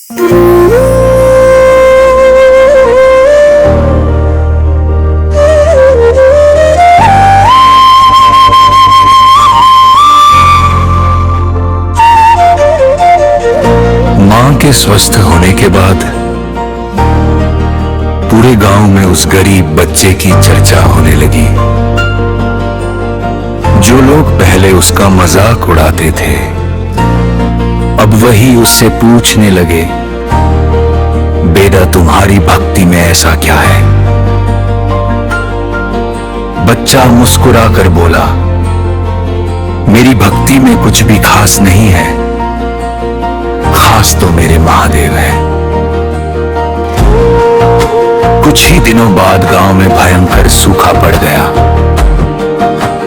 मां के स्वस्थ होने के बाद पूरे गांव में उस गरीब बच्चे की चर्चा होने लगी। जो लोग पहले उसका मजाक उड़ाते थे अब वही उससे पूछने लगे, बेटा तुम्हारी भक्ति में ऐसा क्या है? बच्चा मुस्कुरा कर बोला, मेरी भक्ति में कुछ भी खास नहीं है, खास तो मेरे महादेव हैं। कुछ ही दिनों बाद गांव में भयंकर सूखा पड़ गया।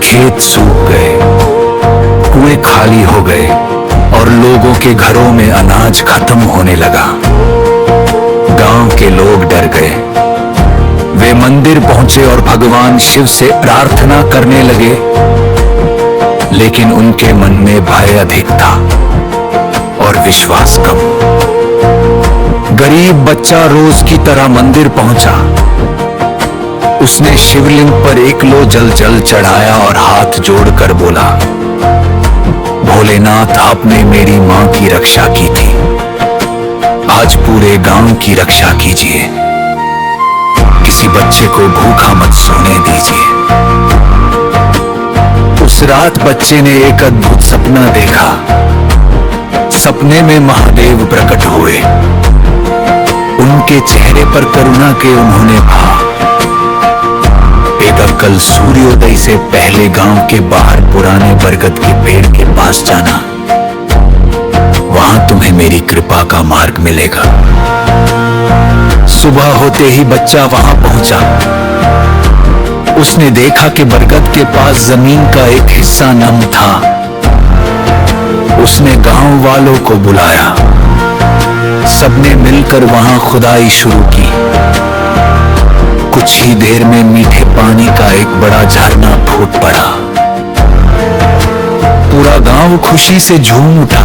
खेत सूख गए, कुएं खाली हो गए और लोगों के घरों में अनाज खत्म होने लगा। गांव के लोग डर गए। वे मंदिर पहुंचे और भगवान शिव से प्रार्थना करने लगे, लेकिन उनके मन में भय अधिक था और विश्वास कम। गरीब बच्चा रोज की तरह मंदिर पहुंचा। उसने शिवलिंग पर 1 किलो जल चढ़ाया और हाथ जोड़कर बोला, भोलेनाथ आपने मेरी मां की रक्षा की थी, आज पूरे गांव की रक्षा कीजिए। किसी बच्चे को भूखा मत सोने दीजिए। उस रात बच्चे ने एक अद्भुत सपना देखा। सपने में महादेव प्रकट हुए। उनके चेहरे पर करुणा के उन्होंने कहा, बेटा कल सूर्योदय से पहले गांव के बाहर पुराने बरगद के पेड़ के पास जाना, वहां तुम्हें मेरी कृपा का मार्ग मिलेगा। सुबह होते ही बच्चा वहां पहुंचा। उसने देखा कि बरगद के पास जमीन का एक हिस्सा नम था। उसने गांव वालों को बुलाया। सबने मिलकर वहां खुदाई शुरू की। कुछ ही देर में मीठे पानी का एक बड़ा झरना फूट पड़ा। पूरा गांव खुशी से झूम उठा।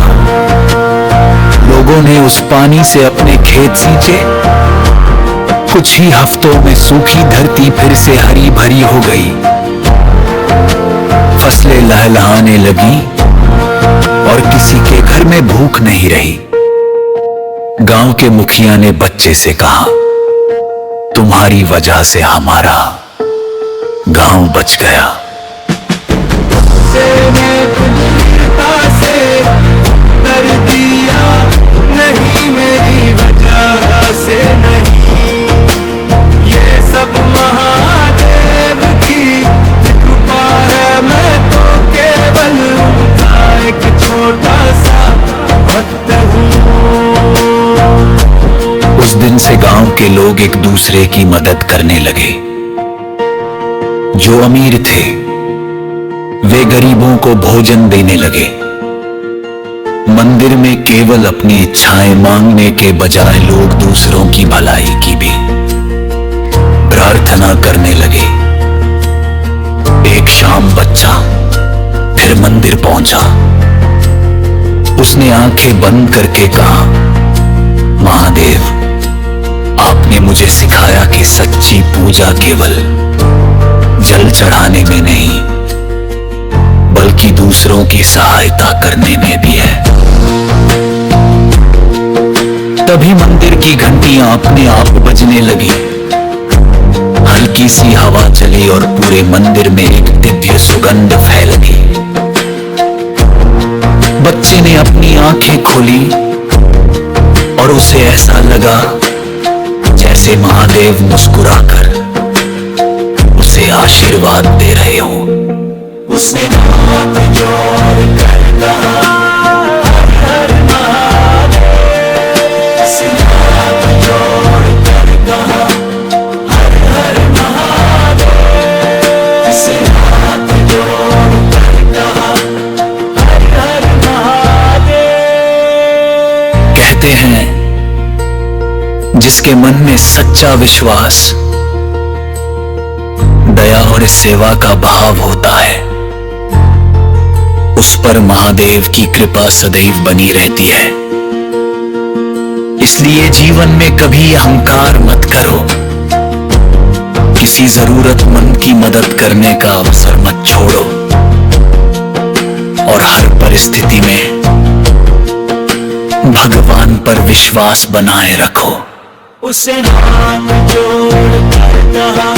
लोगों ने उस पानी से अपने खेत सींचे। कुछ ही हफ्तों में सूखी धरती फिर से हरी भरी हो गई। फसलें लहलहाने लगी और किसी के घर में भूख नहीं रही। गांव के मुखिया ने बच्चे से कहा, तुम्हारी वजह से हमारा गांव बच गया। नहीं मेरी वजह से नहीं, ये सब महादेव की कृपा है। मैं तो केवल उनका एक छोटा सा भक्त हूँ। उस दिन से गांव के लोग एक दूसरे की मदद करने लगे। जो अमीर थे वे गरीबों को भोजन देने लगे। मंदिर में केवल अपनी इच्छाएं मांगने के बजाय लोग दूसरों की भलाई की भी प्रार्थना करने लगे। एक शाम बच्चा फिर मंदिर पहुंचा। उसने आंखें बंद करके कहा, महादेव आपने मुझे सिखाया कि सच्ची पूजा केवल जल चढ़ाने में नहीं बल्कि दूसरों की सहायता करने में भी है। तभी मंदिर की घंटियां अपने आप बजने लगी। हल्की सी हवा चली और पूरे मंदिर में एक दिव्य सुगंध फैल गई। बच्चे ने अपनी आंखें खोली और उसे ऐसा लगा जैसे महादेव मुस्कुराकर उसे आशीर्वाद दे रहे हो। उसने हाथ जोड़ कर कहा, हर महादेव। हाथ जोड़ कर कहा, हर महादेव। हाथ जोड़ कर कहा, हर महादेव। कहते हैं जिसके मन में सच्चा विश्वास, दया और सेवा का भाव होता है उस पर महादेव की कृपा सदैव बनी रहती है। इसलिए जीवन में कभी अहंकार मत करो, किसी जरूरतमंद की मदद करने का अवसर मत छोड़ो, और हर परिस्थिति में भगवान पर विश्वास बनाए रखो। उसे हाथ जोड़ कर कहा,